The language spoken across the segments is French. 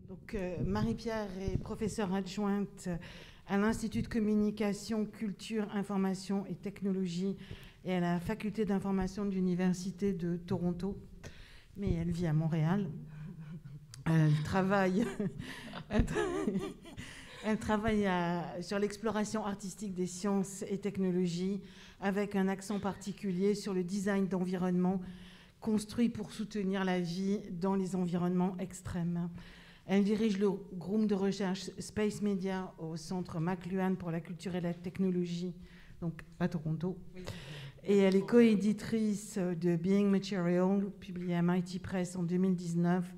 Donc, Marie-Pierre est professeure adjointe à l'Institut de communication, culture, information et technologie et à la faculté d'information de l'Université de Toronto. Mais elle vit à Montréal. Elle travaille, sur l'exploration artistique des sciences et technologies avec un accent particulier sur le design d'environnement construit pour soutenir la vie dans les environnements extrêmes. Elle dirige le groupe de recherche Space Media au Centre McLuhan pour la culture et la technologie, donc à Toronto. Oui. Et elle est coéditrice de Being Material, publié à MIT Press en 2019,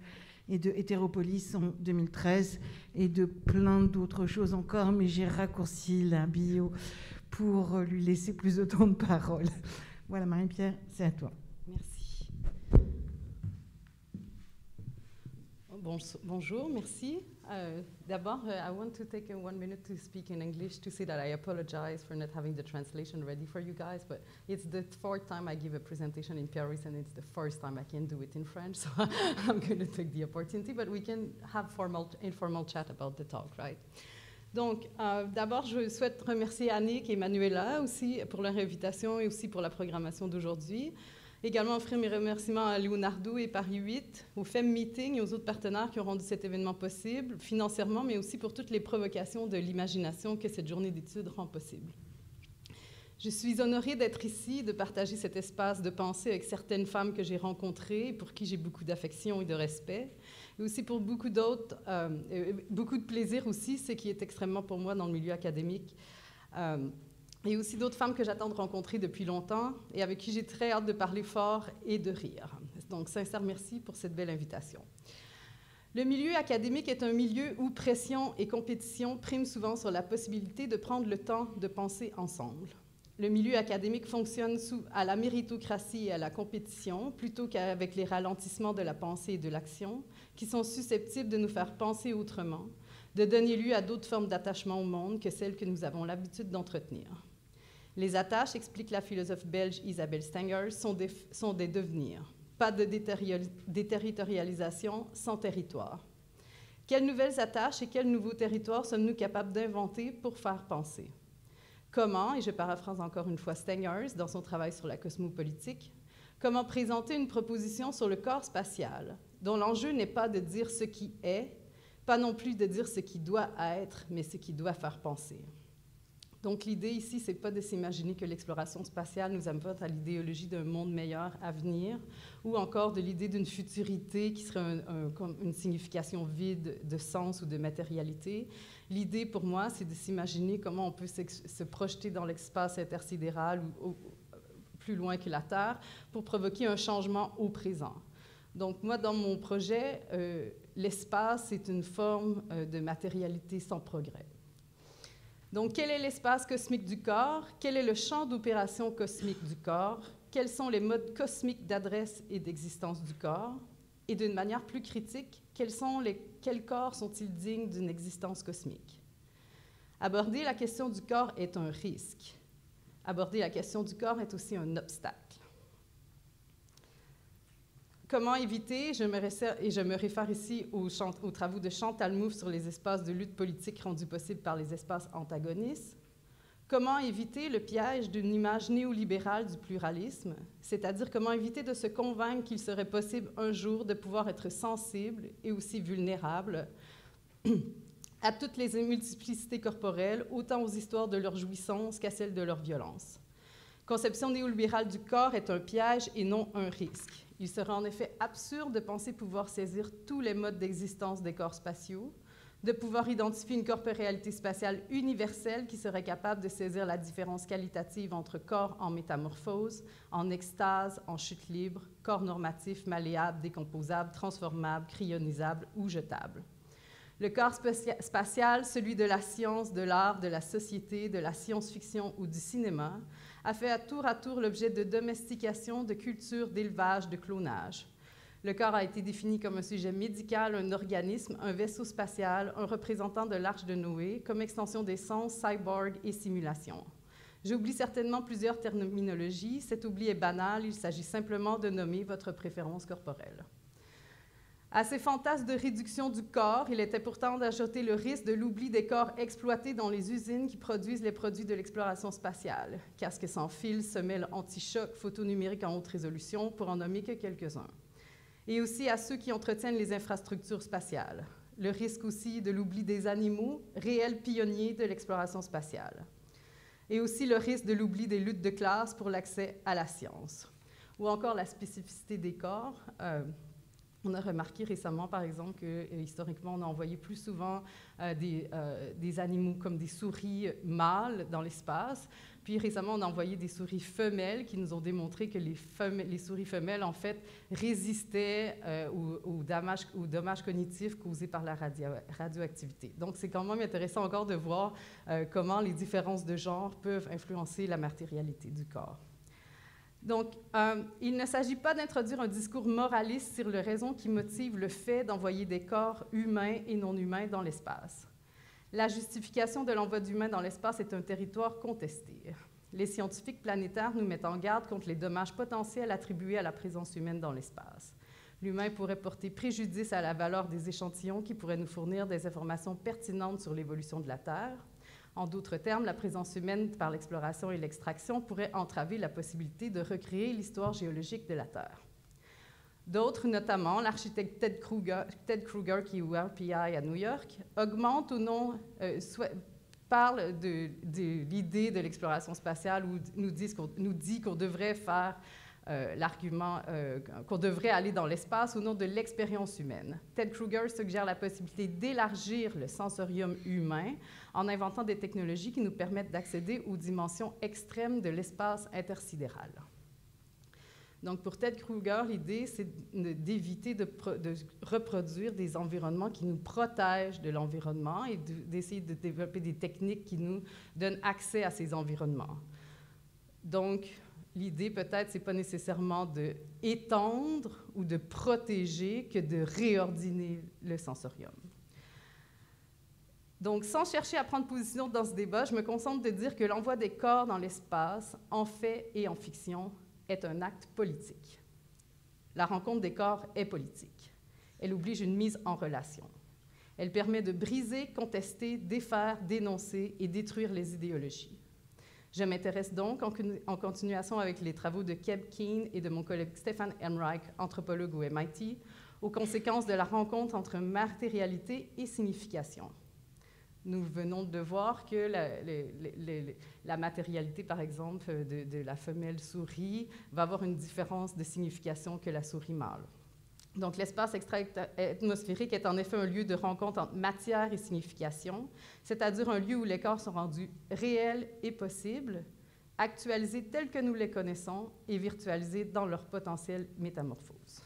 et de Hétéropolis en 2013, et de plein d'autres choses encore, mais j'ai raccourci la bio pour lui laisser plus de temps de parole. Voilà, Marie-Pierre, c'est à toi. Merci. Bonjour, merci. D'abord, I want to take 1 minute to speak in English to say that I apologize for not having the translation ready for you guys, but it's the 4th time I give a presentation in Paris, and it's the first time I can do it in French, so I'm going to take the opportunity, but we can have informal chat about the talk, right? Donc, d'abord, je souhaite remercier Annick et Manuela aussi pour leur invitation et aussi pour la programmation d'aujourd'hui. Également offrir mes remerciements à Leonardo et Paris 8, au FEM Meeting et aux autres partenaires qui ont rendu cet événement possible, financièrement, mais aussi pour toutes les provocations de l'imagination que cette journée d'études rend possible. Je suis honorée d'être ici, de partager cet espace de pensée avec certaines femmes que j'ai rencontrées, pour qui j'ai beaucoup d'affection et de respect, et aussi pour beaucoup d'autres, beaucoup de plaisir aussi, ce qui est extrêmement pour moi dans le milieu académique. Et aussi d'autres femmes que j'attends de rencontrer depuis longtemps et avec qui j'ai très hâte de parler fort et de rire. Donc, sincère merci pour cette belle invitation. Le milieu académique est un milieu où pression et compétition priment souvent sur la possibilité de prendre le temps de penser ensemble. Le milieu académique fonctionne à la méritocratie et à la compétition plutôt qu'avec les ralentissements de la pensée et de l'action qui sont susceptibles de nous faire penser autrement, de donner lieu à d'autres formes d'attachement au monde que celles que nous avons l'habitude d'entretenir. Les attaches, explique la philosophe belge Isabelle Stengers, sont des devenirs, pas de déterritorialisation sans territoire. Quelles nouvelles attaches et quels nouveaux territoires sommes-nous capables d'inventer pour faire penser? Comment, et je paraphrase encore une fois Stengers dans son travail sur la cosmopolitique, comment présenter une proposition sur le corps spatial, dont l'enjeu n'est pas de dire ce qui est, pas non plus de dire ce qui doit être, mais ce qui doit faire penser. Donc, l'idée ici, ce n'est pas de s'imaginer que l'exploration spatiale nous apporte à l'idéologie d'un monde meilleur à venir, ou encore de l'idée d'une futurité qui serait comme une signification vide de sens ou de matérialité. L'idée, pour moi, c'est de s'imaginer comment on peut se projeter dans l'espace intersidéral ou plus loin que la Terre pour provoquer un changement au présent. Donc, moi, dans mon projet, l'espace est une forme de matérialité sans progrès. Donc, quel est l'espace cosmique du corps? Quel est le champ d'opération cosmique du corps? Quels sont les modes cosmiques d'adresse et d'existence du corps? Et d'une manière plus critique, quels corps sont-ils dignes d'une existence cosmique? Aborder la question du corps est un risque. Aborder la question du corps est aussi un obstacle. Comment éviter, je me réfère ici aux travaux de Chantal Mouffe sur les espaces de lutte politique rendus possibles par les espaces antagonistes. Comment éviter le piège d'une image néolibérale du pluralisme, c'est-à-dire comment éviter de se convaincre qu'il serait possible un jour de pouvoir être sensible et aussi vulnérable à toutes les multiplicités corporelles, autant aux histoires de leur jouissance qu'à celles de leur violence. Conception néolibérale du corps est un piège et non un risque. Il serait en effet absurde de penser pouvoir saisir tous les modes d'existence des corps spatiaux, de pouvoir identifier une corporéalité spatiale universelle qui serait capable de saisir la différence qualitative entre corps en métamorphose, en extase, en chute libre, corps normatif, malléable, décomposable, transformable, cryonisable ou jetable. Le corps spatial, celui de la science, de l'art, de la société, de la science-fiction ou du cinéma, a fait à tour l'objet de domestication, de culture, d'élevage, de clonage. Le corps a été défini comme un sujet médical, un organisme, un vaisseau spatial, un représentant de l'Arche de Noé, comme extension des sens, cyborg et simulation. J'oublie certainement plusieurs terminologies. Cet oubli est banal, il s'agit simplement de nommer votre préférence corporelle. À ces fantasmes de réduction du corps, il était pourtant d'ajouter le risque de l'oubli des corps exploités dans les usines qui produisent les produits de l'exploration spatiale. Casques sans fil, semelles anti-choc, photos numériques en haute résolution, pour en nommer que quelques-uns. Et aussi à ceux qui entretiennent les infrastructures spatiales. Le risque aussi de l'oubli des animaux, réels pionniers de l'exploration spatiale. Et aussi le risque de l'oubli des luttes de classe pour l'accès à la science. Ou encore la spécificité des corps. On a remarqué récemment, par exemple, que historiquement, on a envoyé plus souvent des animaux comme des souris mâles dans l'espace. Puis récemment, on a envoyé des souris femelles qui nous ont démontré que les souris femelles, en fait, résistaient aux dommages cognitifs causés par la radioactivité. Donc, c'est quand même intéressant encore de voir comment les différences de genre peuvent influencer la matérialité du corps. Donc, il ne s'agit pas d'introduire un discours moraliste sur les raisons qui motivent le fait d'envoyer des corps humains et non humains dans l'espace. La justification de l'envoi d'humains dans l'espace est un territoire contesté. Les scientifiques planétaires nous mettent en garde contre les dommages potentiels attribués à la présence humaine dans l'espace. L'humain pourrait porter préjudice à la valeur des échantillons qui pourraient nous fournir des informations pertinentes sur l'évolution de la Terre. En d'autres termes, la présence humaine par l'exploration et l'extraction pourrait entraver la possibilité de recréer l'histoire géologique de la Terre. D'autres, notamment l'architecte Ted Kruger, qui est au RPI à New York, parle de l'idée de l'exploration spatiale ou nous dit qu'on devrait faire l'argument qu'on devrait aller dans l'espace au nom de l'expérience humaine. Ted Kruger suggère la possibilité d'élargir le sensorium humain en inventant des technologies qui nous permettent d'accéder aux dimensions extrêmes de l'espace intersidéral. Donc, pour Ted Kruger, l'idée, c'est d'éviter de reproduire des environnements qui nous protègent de l'environnement et d'essayer de développer des techniques qui nous donnent accès à ces environnements. Donc, l'idée, peut-être, ce n'est pas nécessairement d'étendre ou de protéger que de réordonner le sensorium. Donc, sans chercher à prendre position dans ce débat, je me contente de dire que l'envoi des corps dans l'espace, en fait et en fiction, est un acte politique. La rencontre des corps est politique. Elle oblige une mise en relation. Elle permet de briser, contester, défaire, dénoncer et détruire les idéologies. Je m'intéresse donc, en continuation avec les travaux de Keb Keane et de mon collègue Stefan Emreich, anthropologue au MIT, aux conséquences de la rencontre entre matérialité et signification. Nous venons de voir que la matérialité, par exemple, de la femelle souris va avoir une différence de signification que la souris mâle. Donc, l'espace extra-atmosphérique est en effet un lieu de rencontre entre matière et signification, c'est-à-dire un lieu où les corps sont rendus réels et possibles, actualisés tels que nous les connaissons et virtualisés dans leur potentielle métamorphose.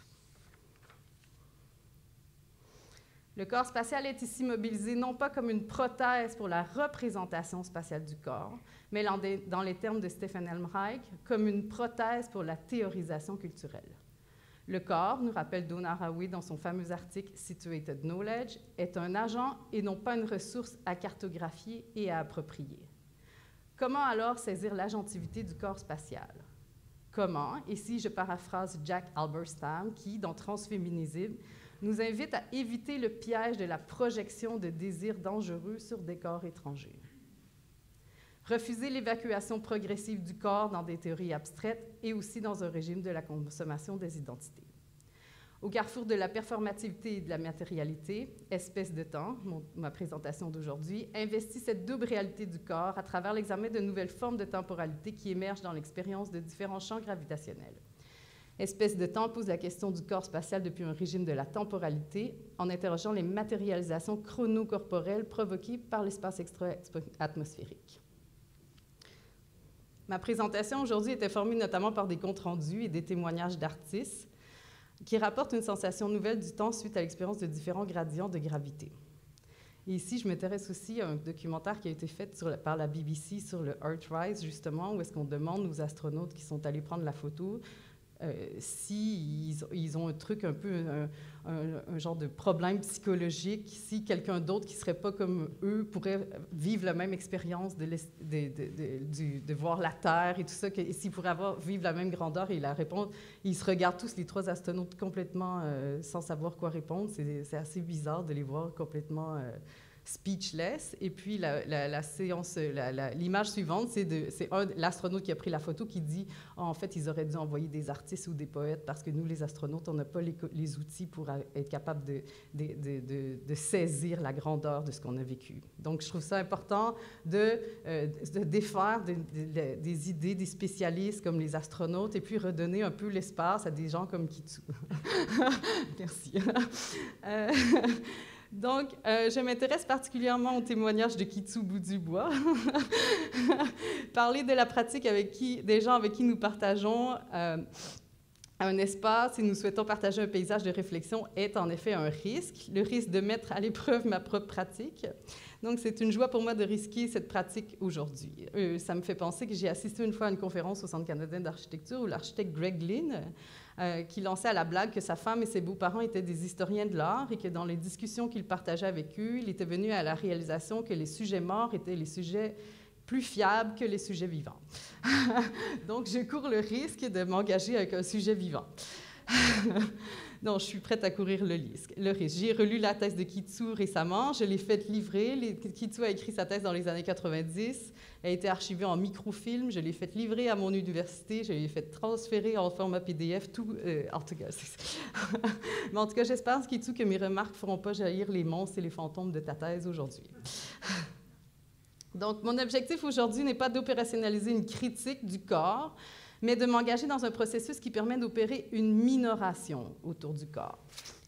Le corps spatial est ici mobilisé non pas comme une prothèse pour la représentation spatiale du corps, mais dans les termes de Stefan Emreich, comme une prothèse pour la théorisation culturelle. Le corps, nous rappelle Donna Haraway dans son fameux article « Situated Knowledge », est un agent et non pas une ressource à cartographier et à approprier. Comment alors saisir l'agentivité du corps spatial? Comment, et si je paraphrase Jack Halberstam, qui, dans Transféminisme, nous invite à éviter le piège de la projection de désirs dangereux sur des corps étrangers. Refuser l'évacuation progressive du corps dans des théories abstraites et aussi dans un régime de la consommation des identités. Au carrefour de la performativité et de la matérialité, Espèce de temps, ma présentation d'aujourd'hui, investit cette double réalité du corps à travers l'examen de nouvelles formes de temporalité qui émergent dans l'expérience de différents champs gravitationnels. Espèce de temps pose la question du corps spatial depuis un régime de la temporalité en interrogeant les matérialisations chronocorporelles provoquées par l'espace extra-atmosphérique. Ma présentation aujourd'hui était formée notamment par des comptes rendus et des témoignages d'artistes qui rapportent une sensation nouvelle du temps suite à l'expérience de différents gradients de gravité. Et ici, je m'intéresse aussi à un documentaire qui a été fait par la BBC sur le Earthrise, justement, où est-ce qu'on demande aux astronautes qui sont allés prendre la photo si ils ont un truc un peu, un genre de problème psychologique, si quelqu'un d'autre qui ne serait pas comme eux pourrait vivre la même expérience de voir la Terre et tout ça, et s'ils pourraient vivre la même grandeur et la répondre, ils se regardent tous, les trois astronautes, complètement sans savoir quoi répondre. C'est assez bizarre de les voir complètement speechless. Et puis, l'image suivante, c'est l'astronaute qui a pris la photo qui dit en fait, ils auraient dû envoyer des artistes ou des poètes parce que nous, les astronautes, on n'a pas les outils pour être capable de saisir la grandeur de ce qu'on a vécu. Donc, je trouve ça important de défaire des idées des spécialistes comme les astronautes et puis redonner un peu l'espace à des gens comme Kitsu. Merci. Donc, je m'intéresse particulièrement au témoignage de Kitsu Bout-du-Bois. Parler de la pratique des gens avec qui nous partageons un espace et nous souhaitons partager un paysage de réflexion est en effet un risque, le risque de mettre à l'épreuve ma propre pratique. Donc, c'est une joie pour moi de risquer cette pratique aujourd'hui. Ça me fait penser que j'ai assisté une fois à une conférence au Centre canadien d'architecture où l'architecte Greg Lynn qui lançait à la blague que sa femme et ses beaux-parents étaient des historiens de l'art et que dans les discussions qu'il partageait avec eux, il était venu à la réalisation que les sujets morts étaient les sujets plus fiables que les sujets vivants. Donc, je cours le risque de m'engager avec un sujet vivant. Non, je suis prête à courir le risque. J'ai relu la thèse de Kitsu récemment, je l'ai faite livrer. Kitsu a écrit sa thèse dans les années 90, elle a été archivée en microfilm, je l'ai faite livrer à mon université, je l'ai faite transférer en format PDF, tout. En tout cas, mais en tout cas, j'espère, Kitsu, que mes remarques ne feront pas jaillir les monstres et les fantômes de ta thèse aujourd'hui. Donc, mon objectif aujourd'hui n'est pas d'opérationnaliser une critique du corps, mais de m'engager dans un processus qui permet d'opérer une minoration autour du corps,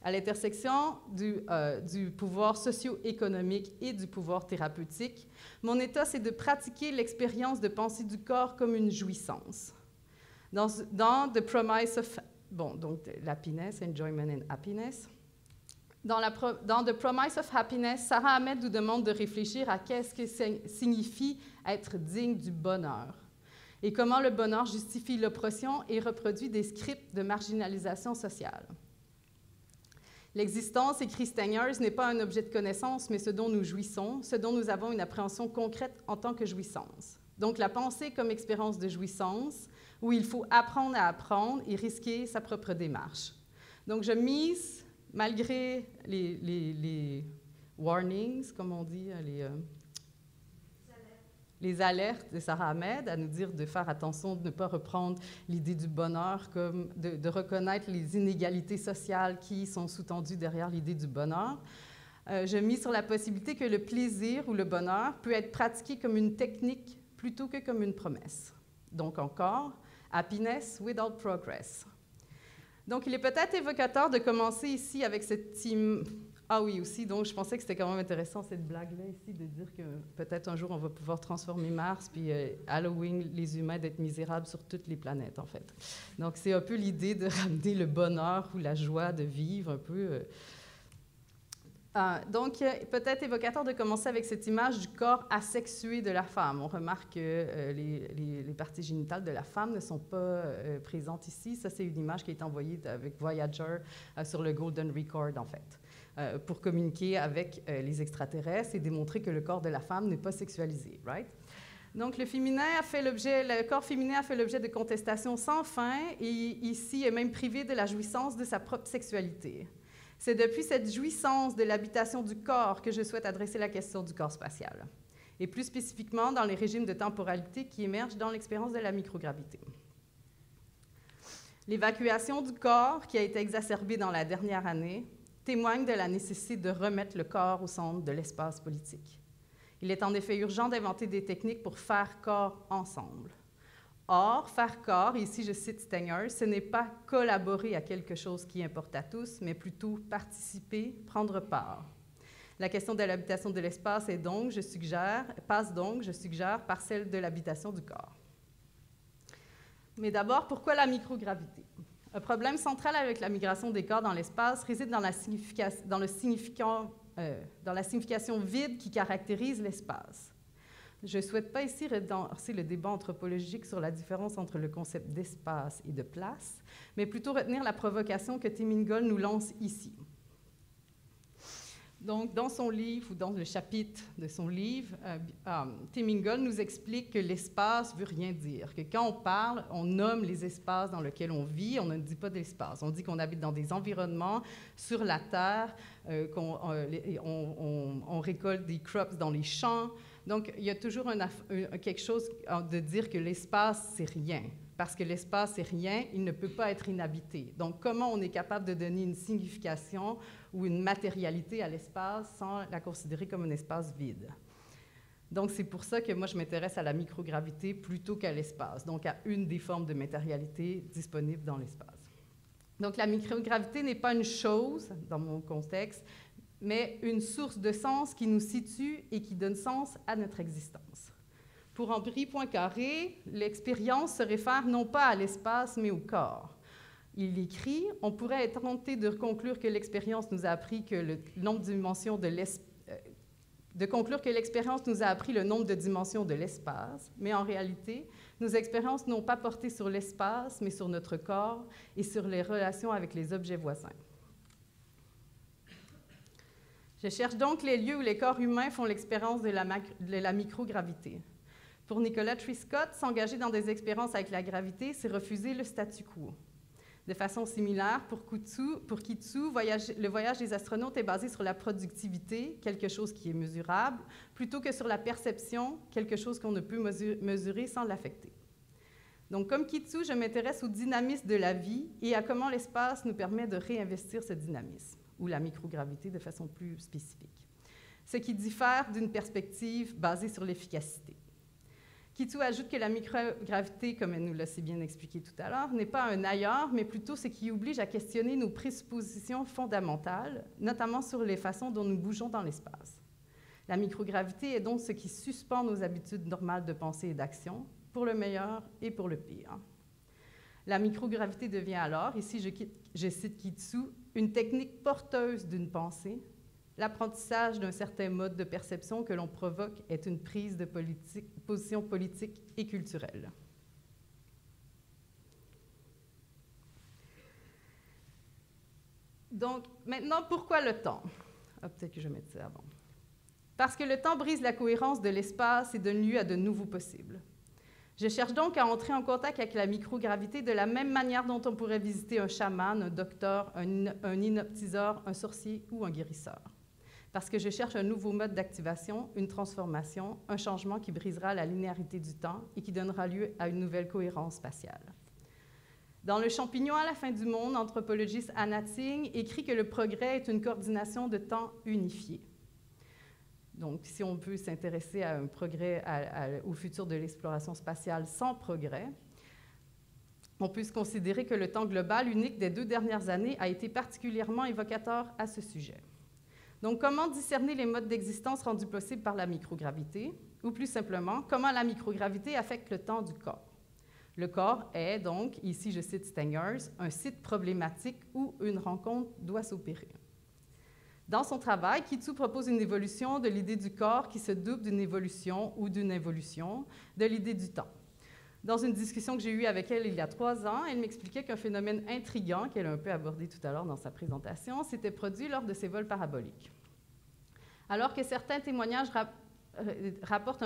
à l'intersection du pouvoir socio-économique et du pouvoir thérapeutique. Mon état, c'est de pratiquer l'expérience de pensée du corps comme une jouissance. Dans The Promise of... Bon, donc, l'happiness, enjoyment and happiness. Dans The Promise of Happiness, Sarah Ahmed nous demande de réfléchir à qu'est-ce que signifie être digne du bonheur et comment le bonheur justifie l'oppression et reproduit des scripts de marginalisation sociale. L'existence, écrit Stengers, n'est pas un objet de connaissance, mais ce dont nous jouissons, ce dont nous avons une appréhension concrète en tant que jouissance. Donc la pensée comme expérience de jouissance, où il faut apprendre à apprendre et risquer sa propre démarche. Donc je mise, malgré les warnings, comme on dit, les alertes de Sarah Ahmed à nous dire de faire attention, de ne pas reprendre l'idée du bonheur, comme de reconnaître les inégalités sociales qui sont sous-tendues derrière l'idée du bonheur. Je mise sur la possibilité que le plaisir ou le bonheur peut être pratiqué comme une technique plutôt que comme une promesse. Donc encore, happiness without progress. Donc il est peut-être évocateur de commencer ici avec cette team. Ah oui, aussi, donc je pensais que c'était quand même intéressant cette blague-là ici, de dire que peut-être un jour on va pouvoir transformer Mars, puis Halloween, les humains, d'être misérables sur toutes les planètes, en fait. Donc c'est un peu l'idée de ramener le bonheur ou la joie de vivre un peu. Donc peut-être évocateur de commencer avec cette image du corps asexué de la femme. On remarque que les parties génitales de la femme ne sont pas présentes ici. Ça, c'est une image qui a été envoyée avec Voyager sur le Golden Record, en fait. Pour communiquer avec les extraterrestres et démontrer que le corps de la femme n'est pas sexualisé, right? Donc, le corps féminin a fait l'objet de contestations sans fin et ici est même privé de la jouissance de sa propre sexualité. C'est depuis cette jouissance de l'habitation du corps que je souhaite adresser la question du corps spatial, et plus spécifiquement dans les régimes de temporalité qui émergent dans l'expérience de la microgravité. L'évacuation du corps, qui a été exacerbée dans la dernière année, témoigne de la nécessité de remettre le corps au centre de l'espace politique. Il est en effet urgent d'inventer des techniques pour faire corps ensemble. Or, faire corps, et ici je cite Stenger, ce n'est pas collaborer à quelque chose qui importe à tous, mais plutôt participer, prendre part. La question de l'habitation de l'espace passe donc, je suggère, par celle de l'habitation du corps. Mais d'abord, pourquoi la microgravité? Un problème central avec la migration des corps dans l'espace réside dans la signification vide qui caractérise l'espace. Je ne souhaite pas ici relancer le débat anthropologique sur la différence entre le concept d'espace et de place, mais plutôt retenir la provocation que Tim Ingold nous lance ici. Donc, dans son livre, ou dans le chapitre de son livre, Tim Ingold nous explique que l'espace ne veut rien dire, que quand on parle, on nomme les espaces dans lesquels on vit, on ne dit pas d'espace. On dit qu'on habite dans des environnements sur la terre, on récolte des crops dans les champs. Donc, il y a toujours quelque chose de dire que l'espace, c'est rien. Parce que l'espace, c'est rien, il ne peut pas être inhabité. Donc, comment on est capable de donner une signification ou une matérialité à l'espace sans la considérer comme un espace vide? Donc, c'est pour ça que moi, je m'intéresse à la microgravité plutôt qu'à l'espace, donc à une des formes de matérialité disponibles dans l'espace. Donc, la microgravité n'est pas une chose, dans mon contexte, mais une source de sens qui nous situe et qui donne sens à notre existence. Pour Henri Poincaré, l'expérience se réfère non pas à l'espace, mais au corps. Il écrit « On pourrait être tenté de conclure que l'expérience nous a appris que le nombre de dimensions de dimensions de l'espace, mais en réalité, nos expériences n'ont pas porté sur l'espace, mais sur notre corps et sur les relations avec les objets voisins. » Je cherche donc les lieux où les corps humains font l'expérience de la microgravité. Pour Nicolas Truscott, s'engager dans des expériences avec la gravité, c'est refuser le statu quo. De façon similaire, pour Kitsu, le voyage des astronautes est basé sur la productivité, quelque chose qui est mesurable, plutôt que sur la perception, quelque chose qu'on ne peut mesurer sans l'affecter. Donc, comme Kitsu, je m'intéresse au dynamisme de la vie et à comment l'espace nous permet de réinvestir ce dynamisme, ou la microgravité de façon plus spécifique, ce qui diffère d'une perspective basée sur l'efficacité. Kitsu ajoute que la microgravité, comme elle nous l'a si bien expliqué tout à l'heure, n'est pas un ailleurs, mais plutôt ce qui oblige à questionner nos présuppositions fondamentales, notamment sur les façons dont nous bougeons dans l'espace. La microgravité est donc ce qui suspend nos habitudes normales de pensée et d'action, pour le meilleur et pour le pire. La microgravité devient alors, ici je cite Kitsu, une technique porteuse d'une pensée. L'apprentissage d'un certain mode de perception que l'on provoque est une prise de position politique et culturelle. Donc, maintenant, pourquoi le temps? Peut-être que je vais mettre ça avant. Parce que le temps brise la cohérence de l'espace et donne lieu à de nouveaux possibles. Je cherche donc à entrer en contact avec la microgravité de la même manière dont on pourrait visiter un chaman, un docteur, un hypnotiseur, un sorcier ou un guérisseur. Parce que je cherche un nouveau mode d'activation, une transformation, un changement qui brisera la linéarité du temps et qui donnera lieu à une nouvelle cohérence spatiale. Dans Le champignon à la fin du monde, l'anthropologiste Anna Tsing écrit que le progrès est une coordination de temps unifié. Donc, si on peut s'intéresser à un progrès, au futur de l'exploration spatiale sans progrès, on peut se considérer que le temps global unique des 2 dernières années a été particulièrement évocateur à ce sujet. Donc, comment discerner les modes d'existence rendus possibles par la microgravité? Ou plus simplement, comment la microgravité affecte le temps du corps? Le corps est donc, ici je cite Stengers, un site problématique où une rencontre doit s'opérer. Dans son travail, Kitsu propose une évolution de l'idée du corps qui se double d'une évolution ou d'une évolution de l'idée du temps. Dans une discussion que j'ai eue avec elle il y a 3 ans, elle m'expliquait qu'un phénomène intriguant, qu'elle a un peu abordé tout à l'heure dans sa présentation, s'était produit lors de ses vols paraboliques. Alors que certains témoignages rapportent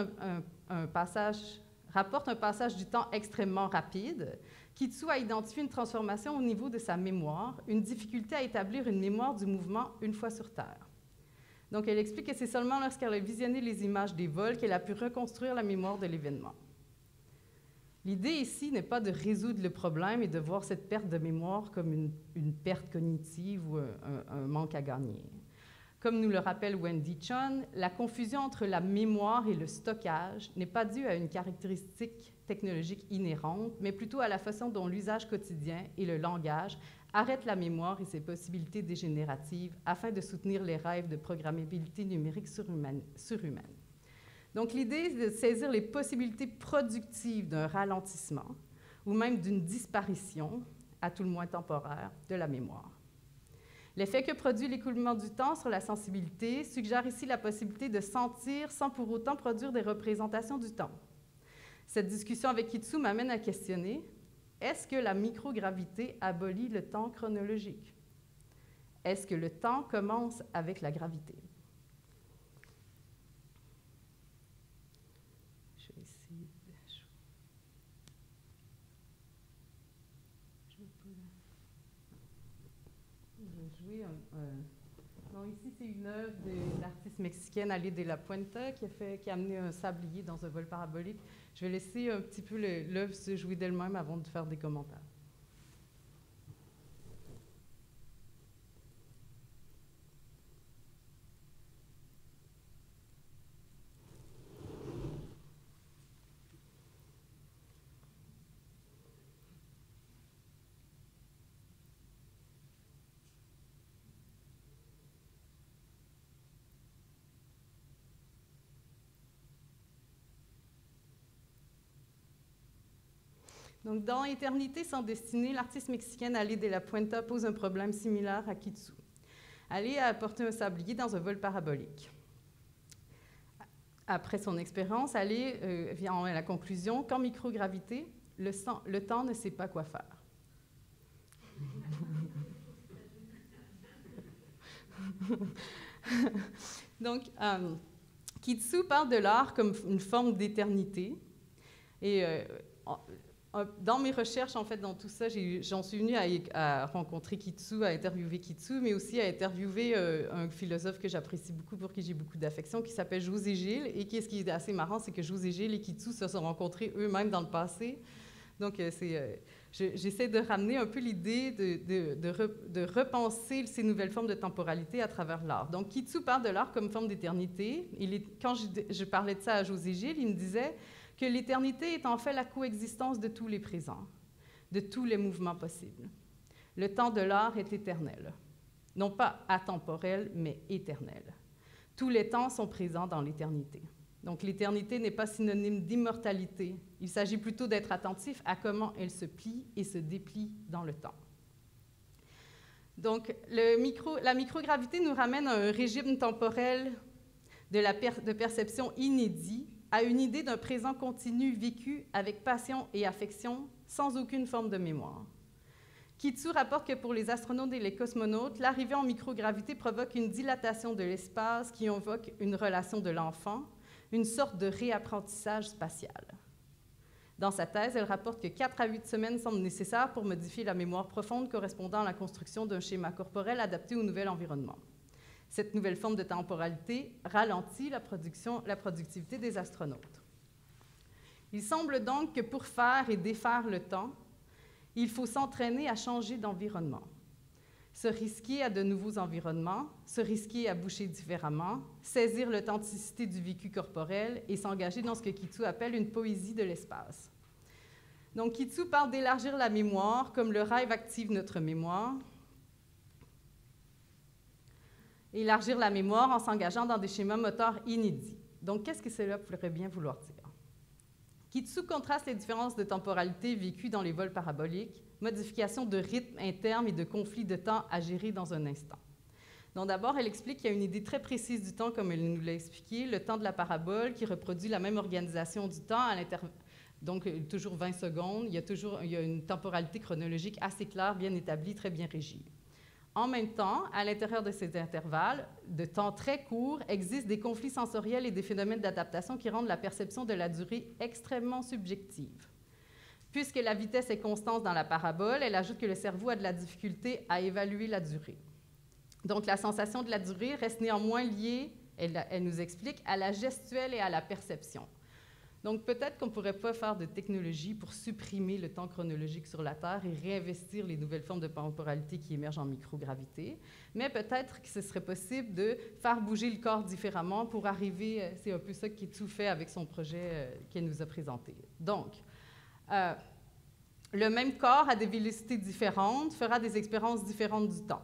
un passage du temps extrêmement rapide, Kitsu a identifié une transformation au niveau de sa mémoire, une difficulté à établir une mémoire du mouvement une fois sur Terre. Donc, elle explique que c'est seulement lorsqu'elle a visionné les images des vols qu'elle a pu reconstruire la mémoire de l'événement. L'idée ici n'est pas de résoudre le problème et de voir cette perte de mémoire comme une perte cognitive ou un manque à gagner. Comme nous le rappelle Wendy Chun, la confusion entre la mémoire et le stockage n'est pas due à une caractéristique technologique inhérente, mais plutôt à la façon dont l'usage quotidien et le langage arrêtent la mémoire et ses possibilités dégénératives afin de soutenir les rêves de programmabilité numérique surhumaine. Donc, l'idée est de saisir les possibilités productives d'un ralentissement ou même d'une disparition, à tout le moins temporaire, de la mémoire. L'effet que produit l'écoulement du temps sur la sensibilité suggère ici la possibilité de sentir sans pour autant produire des représentations du temps. Cette discussion avec Kitsu m'amène à questionner, est-ce que la microgravité abolit le temps chronologique? Est-ce que le temps commence avec la gravité? Je vais essayer de jouer non, ici, c'est une œuvre de l'artiste mexicaine Ali de la Puenta qui a amené un sablier dans un vol parabolique. Je vais laisser un petit peu l'œuvre se jouer d'elle-même avant de faire des commentaires. Donc, dans Éternité sans destinée, l'artiste mexicaine Ali de la Puenta pose un problème similaire à Kitsu. Ali a apporté un sablier dans un vol parabolique. Après son expérience, Ali vient à la conclusion qu'en microgravité, le temps ne sait pas quoi faire. Donc, Kitsu parle de l'art comme une forme d'éternité. Et dans mes recherches, en fait, dans tout ça, j'en suis venue à rencontrer Kitsu, à interviewer Kitsu, mais aussi à interviewer un philosophe que j'apprécie beaucoup, pour qui j'ai beaucoup d'affection, qui s'appelle José Gilles. Et ce qui est assez marrant, c'est que José Gilles et Kitsu se sont rencontrés eux-mêmes dans le passé. Donc, j'essaie de ramener un peu l'idée de repenser ces nouvelles formes de temporalité à travers l'art. Donc, Kitsu parle de l'art comme forme d'éternité. Quand je parlais de ça à José Gilles, il me disait que l'éternité est en fait la coexistence de tous les présents, de tous les mouvements possibles. Le temps de l'art est éternel, non pas atemporel, mais éternel. Tous les temps sont présents dans l'éternité. Donc l'éternité n'est pas synonyme d'immortalité, il s'agit plutôt d'être attentif à comment elle se plie et se déplie dans le temps. Donc la microgravité nous ramène à un régime temporel de perception inédit, à une idée d'un présent continu vécu avec passion et affection, sans aucune forme de mémoire. Kitsu rapporte que pour les astronautes et les cosmonautes, l'arrivée en microgravité provoque une dilatation de l'espace qui invoque une relation de l'enfant, une sorte de réapprentissage spatial. Dans sa thèse, elle rapporte que 4 à 8 semaines semblent nécessaires pour modifier la mémoire profonde correspondant à la construction d'un schéma corporel adapté au nouvel environnement. Cette nouvelle forme de temporalité ralentit la productivité des astronautes. Il semble donc que pour faire et défaire le temps, il faut s'entraîner à changer d'environnement, se risquer à de nouveaux environnements, se risquer à bouger différemment, saisir l'authenticité du vécu corporel et s'engager dans ce que Kitsu appelle une poésie de l'espace. Donc, Kitsu parle d'élargir la mémoire comme le rêve active notre mémoire. Élargir la mémoire en s'engageant dans des schémas moteurs inédits. Donc, qu'est-ce que cela pourrait bien vouloir dire? Kitsu contraste les différences de temporalité vécues dans les vols paraboliques, modification de rythme interne et de conflits de temps à gérer dans un instant. Donc, d'abord, elle explique qu'il y a une idée très précise du temps, comme elle nous l'a expliqué, le temps de la parabole qui reproduit la même organisation du temps à donc toujours 20 secondes. Il y a une temporalité chronologique assez claire, bien établie, très bien régie. En même temps, à l'intérieur de ces intervalles de temps très courts, existent des conflits sensoriels et des phénomènes d'adaptation qui rendent la perception de la durée extrêmement subjective. Puisque la vitesse est constante dans la parabole, elle ajoute que le cerveau a de la difficulté à évaluer la durée. Donc, la sensation de la durée reste néanmoins liée, elle nous explique, à la gestuelle et à la perception. Donc, peut-être qu'on ne pourrait pas faire de technologie pour supprimer le temps chronologique sur la Terre et réinvestir les nouvelles formes de temporalité qui émergent en microgravité, mais peut-être que ce serait possible de faire bouger le corps différemment pour arriver, c'est un peu ça que Kitsu fait avec son projet qu'elle nous a présenté. Donc, le même corps à des vélocités différentes fera des expériences différentes du temps.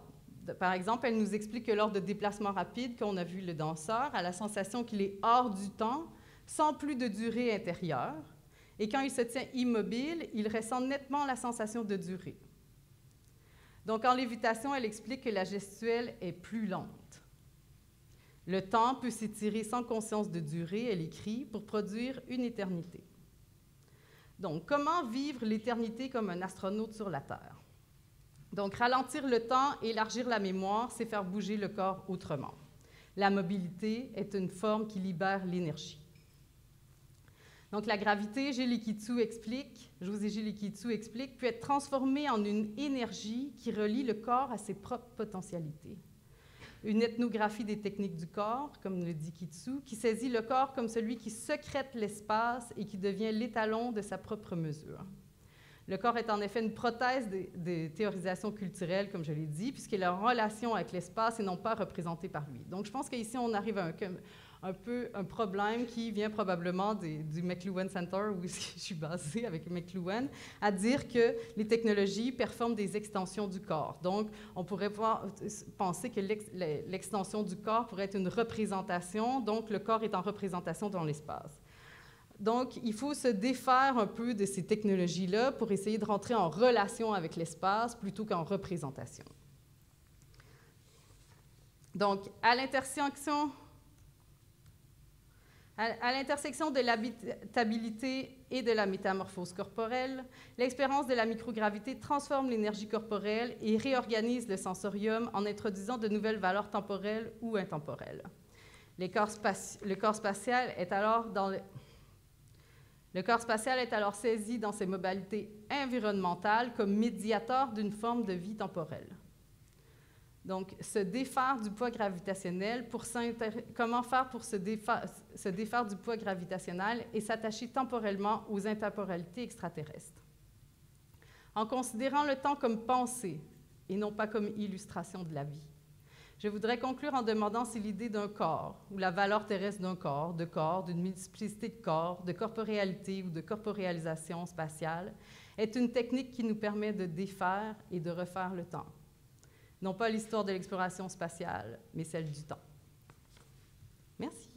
Par exemple, elle nous explique que lors de déplacements rapides, qu'on a vu le danseur, a la sensation qu'il est hors du temps, sans plus de durée intérieure, et quand il se tient immobile, il ressent nettement la sensation de durée. Donc, en lévitation, elle explique que la gestuelle est plus lente. Le temps peut s'étirer sans conscience de durée, elle écrit, pour produire une éternité. Donc, comment vivre l'éternité comme un astronaute sur la Terre? Donc, ralentir le temps, élargir la mémoire, c'est faire bouger le corps autrement. La mobilité est une forme qui libère l'énergie. Donc, la gravité, Gilles Ikitsu explique, José Gilles Ikitsu explique, peut être transformée en une énergie qui relie le corps à ses propres potentialités. Une ethnographie des techniques du corps, comme le dit Kitsu, qui saisit le corps comme celui qui secrète l'espace et qui devient l'étalon de sa propre mesure. Le corps est en effet une prothèse des théorisations culturelles, comme je l'ai dit, puisqu'il est en relation avec l'espace et non pas représenté par lui. Donc, je pense qu'ici, on arrive à un problème qui vient probablement du McLuhan Center, où je suis basée avec McLuhan, à dire que les technologies performent des extensions du corps. Donc, on pourrait penser que l'extension du corps pourrait être une représentation, donc le corps est en représentation dans l'espace. Donc, il faut se défaire un peu de ces technologies-là pour essayer de rentrer en relation avec l'espace plutôt qu'en représentation. Donc, à l'intersection de l'habitabilité et de la métamorphose corporelle, l'expérience de la microgravité transforme l'énergie corporelle et réorganise le sensorium en introduisant de nouvelles valeurs temporelles ou intemporelles. Le corps spatial est alors saisi dans ses modalités environnementales comme médiateur d'une forme de vie temporelle. Donc, se défaire du poids gravitationnel, comment faire pour se défaire du poids gravitationnel et s'attacher temporellement aux intemporalités extraterrestres? En considérant le temps comme pensée et non pas comme illustration de la vie. Je voudrais conclure en demandant si l'idée d'un corps, ou la valeur terrestre d'un corps, d'une multiplicité de corps, de corporéalité ou de corporéalisation spatiale, est une technique qui nous permet de défaire et de refaire le temps. Non pas l'histoire de l'exploration spatiale, mais celle du temps. Merci.